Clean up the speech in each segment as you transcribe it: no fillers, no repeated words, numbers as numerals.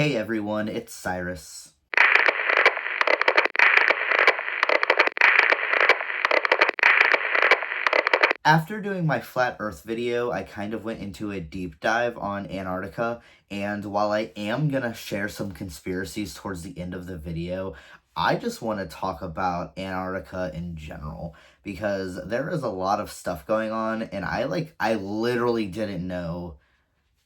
Hey everyone, it's Cyrus. After doing my Flat Earth video, I kind of went into a deep dive on Antarctica, and while I am gonna share some conspiracies towards the end of the video, I just want to talk about Antarctica in general, because there is a lot of stuff going on, and I literally didn't know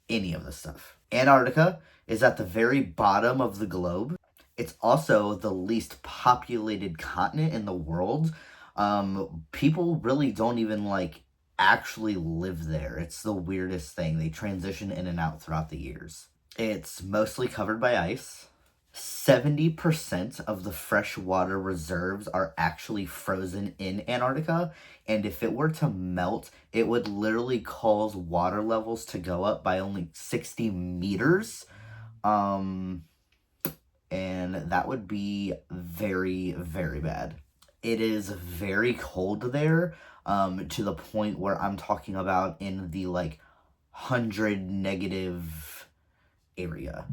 any of the stuff. Antarctica is at the very bottom of the globe. It's also the least populated continent in the world. People really don't even actually live there. It's the weirdest thing. They transition in and out throughout the years. It's mostly covered by ice. 70% of the freshwater reserves are actually frozen in Antarctica, and if it were to melt, it would literally cause water levels to go up by only 60 meters. And that would be very, very bad. It is very cold there, to the point where I'm talking about in the 100 negative area.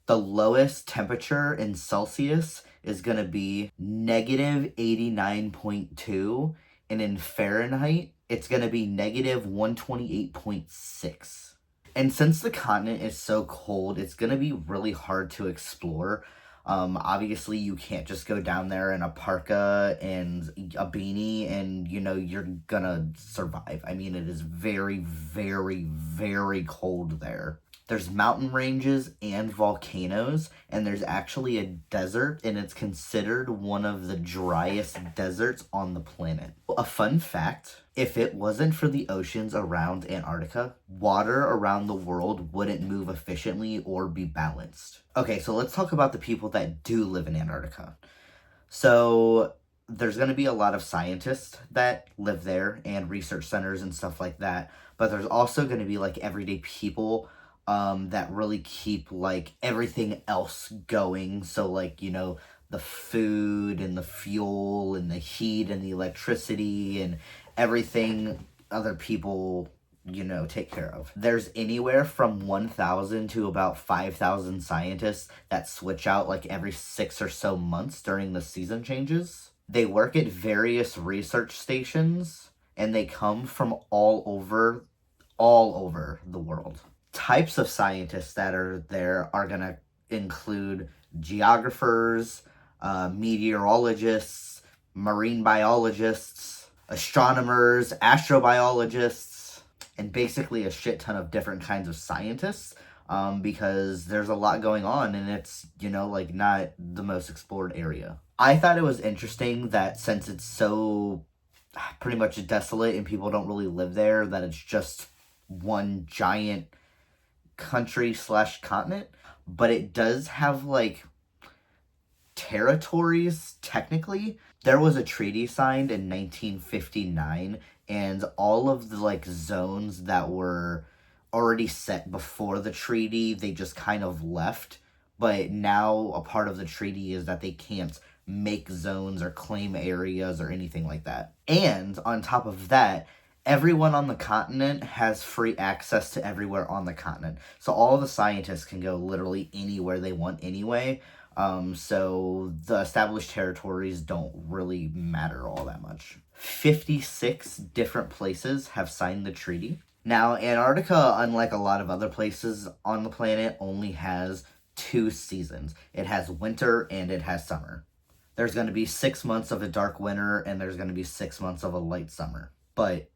The lowest temperature in Celsius is going to be negative 89.2, and in Fahrenheit, it's going to be negative 128.6. And since the continent is so cold, it's going to be really hard to explore. Obviously, you can't just go down there in a parka and a beanie and, you're gonna survive. I mean, it is very, very, very cold there. There's mountain ranges and volcanoes, and there's actually a desert, and it's considered one of the driest deserts on the planet. A fun fact, if it wasn't for the oceans around Antarctica, water around the world wouldn't move efficiently or be balanced. Okay, so let's talk about the people that do live in Antarctica. So there's going to be a lot of scientists that live there and research centers and stuff like that, but there's also going to be everyday people that really keep everything else going. So the food and the fuel and the heat and the electricity and everything other people take care of. There's anywhere from 1,000 to about 5,000 scientists that switch out every 6 or so months during the season changes. They work at various research stations, and they come from all over the world. Types of scientists that are there are going to include geographers, meteorologists, marine biologists, astronomers, astrobiologists, and basically a shit ton of different kinds of scientists, because there's a lot going on, and it's, not the most explored area. I thought it was interesting that since it's so pretty much desolate and people don't really live there, that it's just one giant country/continent, but it does have territories technically. There was a treaty signed in 1959, and all of the zones that were already set before the treaty, they just kind of left. But now a part of the treaty is that they can't make zones or claim areas or anything like that. And on top of that, everyone on the continent has free access to everywhere on the continent. So all the scientists can go literally anywhere they want anyway. So the established territories don't really matter all that much. 56 different places have signed the treaty. Now, Antarctica, unlike a lot of other places on the planet, only has 2 seasons. It has winter and it has summer. There's going to be 6 months of a dark winter, and there's going to be 6 months of a light summer. But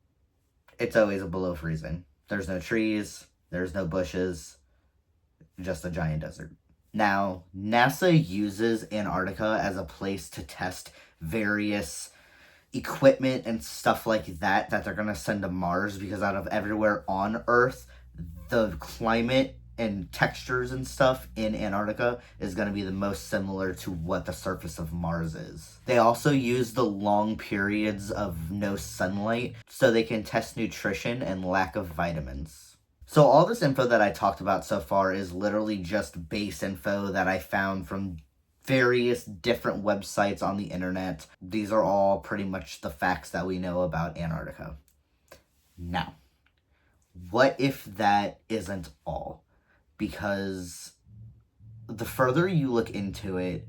it's always below freezing. There's no trees, there's no bushes, just a giant desert. Now, NASA uses Antarctica as a place to test various equipment and stuff like that they're going to send to Mars, because out of everywhere on Earth, the climate and textures and stuff in Antarctica is going to be the most similar to what the surface of Mars is. They also use the long periods of no sunlight so they can test nutrition and lack of vitamins. So all this info that I talked about so far is literally just base info that I found from various different websites on the internet. These are all pretty much the facts that we know about Antarctica. Now, what if that isn't all? Because the further you look into it,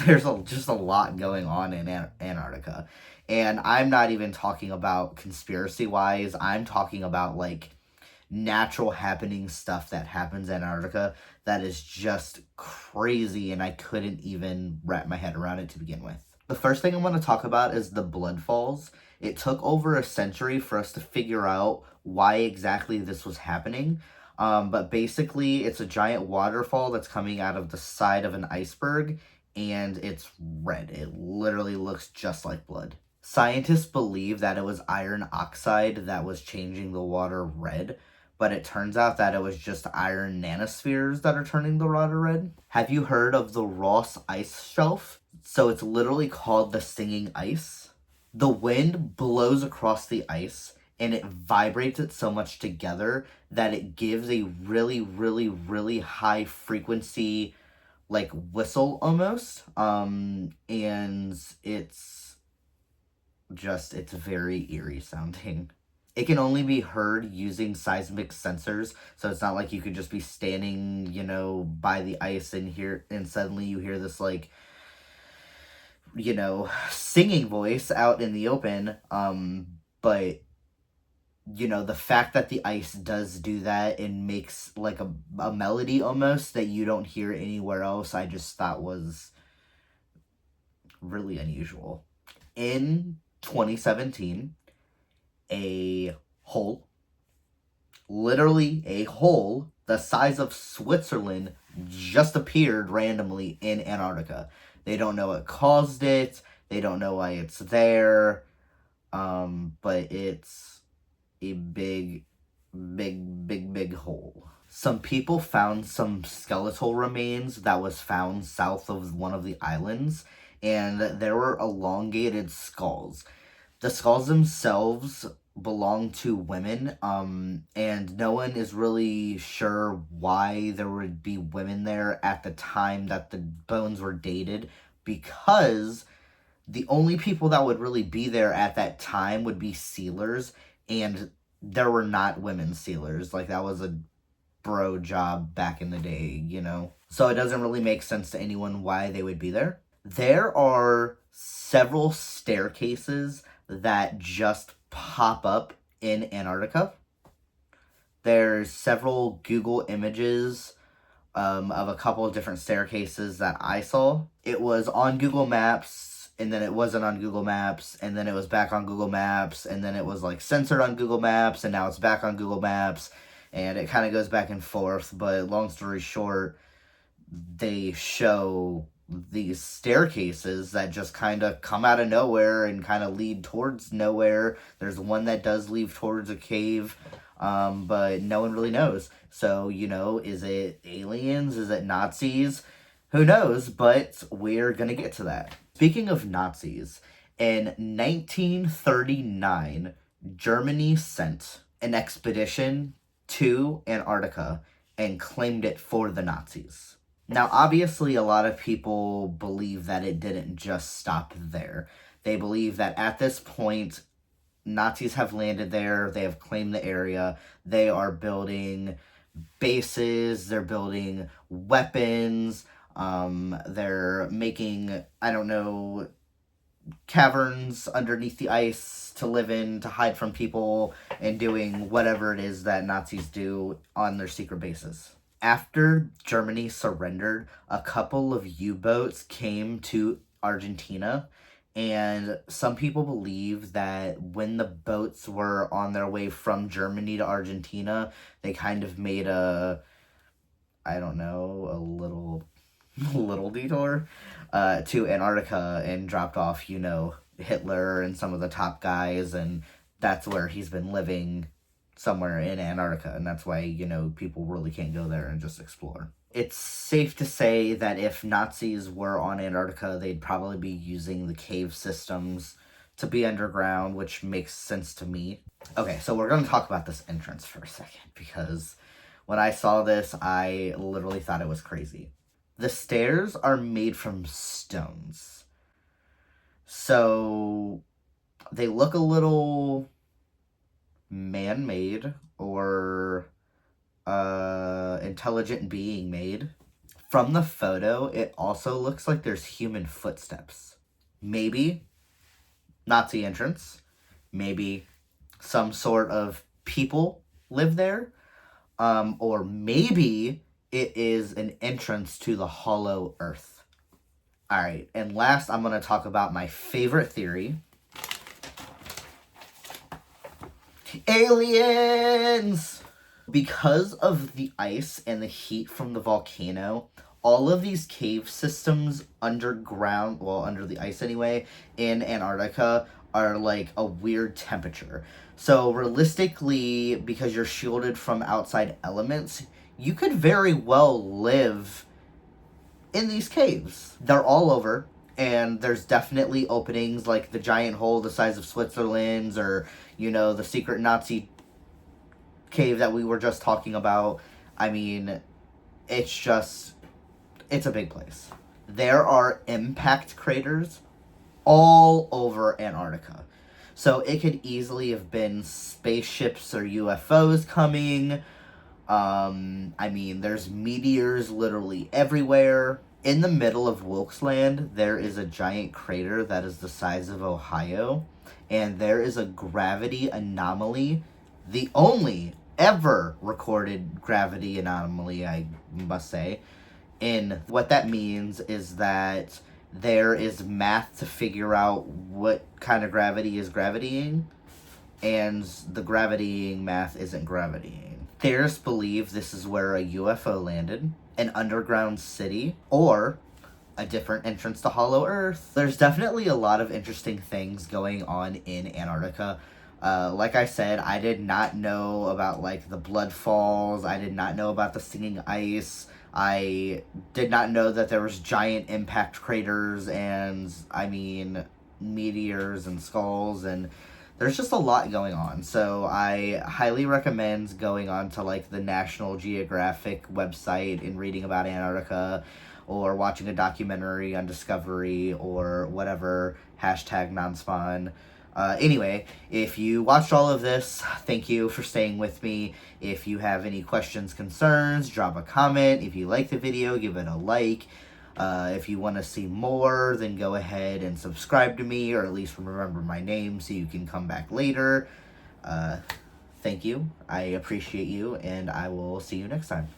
there's just a lot going on in Antarctica. And I'm not even talking about conspiracy wise, I'm talking about like natural happening stuff that happens in Antarctica that is just crazy, and I couldn't even wrap my head around it to begin with. The first thing I want to talk about is the blood falls. It took over a century for us to figure out why exactly this was happening. But basically, it's a giant waterfall that's coming out of the side of an iceberg, and it's red. It literally looks just like blood. Scientists believe that it was iron oxide that was changing the water red, but it turns out that it was just iron nanospheres that are turning the water red. Have you heard of the Ross Ice Shelf? So it's literally called the singing ice. The wind blows across the ice and it vibrates it so much together that it gives a really, really, really high frequency, like whistle almost. And it's very eerie sounding. It can only be heard using seismic sensors, so it's not like you could just be standing, by the ice and suddenly you hear this like, singing voice out in the open. But the fact that the ice does do that and makes like a melody almost that you don't hear anywhere else, I just thought was really unusual. In 2017, a hole, literally a hole the size of Switzerland, just appeared randomly in Antarctica. They don't know what caused it. They don't know why it's there. But it's a big, big, big, big hole. Some people found some skeletal remains that was found south of one of the islands, and there were elongated skulls. The skulls themselves belong to women, and no one is really sure why there would be women there at the time that the bones were dated, because the only people that would really be there at that time would be sealers, and there were not women sealers. Like, that was a bro job back in the day, So it doesn't really make sense to anyone why they would be there. There are several staircases that just pop up in Antarctica. There's several Google images of a couple of different staircases that I saw. It was on Google Maps, and then it wasn't on Google Maps, and then it was back on Google Maps, and then it was like censored on Google Maps, and now it's back on Google Maps, and it kind of goes back and forth. But long story short, they show these staircases that just kind of come out of nowhere and kind of lead towards nowhere. There's one that does lead towards a cave, but no one really knows. So, is it aliens? Is it Nazis? Who knows? But we're gonna get to that. Speaking of Nazis, in 1939, Germany sent an expedition to Antarctica and claimed it for the Nazis. Now, obviously, a lot of people believe that it didn't just stop there. They believe that at this point, Nazis have landed there, they have claimed the area, they are building bases, they're building weapons, they're making, caverns underneath the ice to live in, to hide from people, and doing whatever it is that Nazis do on their secret bases. After Germany surrendered, a couple of U-boats came to Argentina, and some people believe that when the boats were on their way from Germany to Argentina, they kind of made a little detour to Antarctica and dropped off, Hitler and some of the top guys, and that's where he's been living, somewhere in Antarctica, and that's why, people really can't go there and just explore. It's safe to say that if Nazis were on Antarctica, they'd probably be using the cave systems to be underground, which makes sense to me. Okay, so we're going to talk about this entrance for a second, because when I saw this, I literally thought it was crazy. The stairs are made from stones. So they look a little man-made or intelligent being made. From the photo, it also looks like there's human footsteps. Maybe Nazi entrance. Maybe some sort of people live there. Or maybe it is an entrance to the hollow earth. Alright, and last I'm going to talk about my favorite theory. Aliens! Because of the ice and the heat from the volcano, all of these cave systems underground, well, under the ice anyway, in Antarctica are like a weird temperature. So realistically, because you're shielded from outside elements, you could very well live in these caves. They're all over, and there's definitely openings like the giant hole the size of Switzerland's, or, you know, the secret Nazi cave that we were just talking about. I mean, it's a big place. There are impact craters all over Antarctica. So it could easily have been spaceships or UFOs coming. I mean, there's meteors literally everywhere. In the middle of Wilkesland, there is a giant crater that is the size of Ohio. And there is a gravity anomaly. The only ever recorded gravity anomaly, I must say. And what that means is that there is math to figure out what kind of gravity is gravitying, and the gravitying math isn't gravitying. Theorists believe this is where a UFO landed, an underground city, or a different entrance to Hollow Earth. There's definitely a lot of interesting things going on in Antarctica. Like I said, I did not know about, like, the blood falls. I did not know about the singing ice. I did not know that there was giant impact craters and, I mean, meteors and skulls, and there's just a lot going on. So I highly recommend going on to, like, the National Geographic website and reading about Antarctica, or watching a documentary on Discovery, or whatever, #nonspawn. Anyway, if you watched all of this, thank you for staying with me. If you have any questions, concerns, drop a comment. If you like the video, give it a like. If you want to see more, then go ahead and subscribe to me, or at least remember my name so you can come back later. Thank you. I appreciate you, and I will see you next time.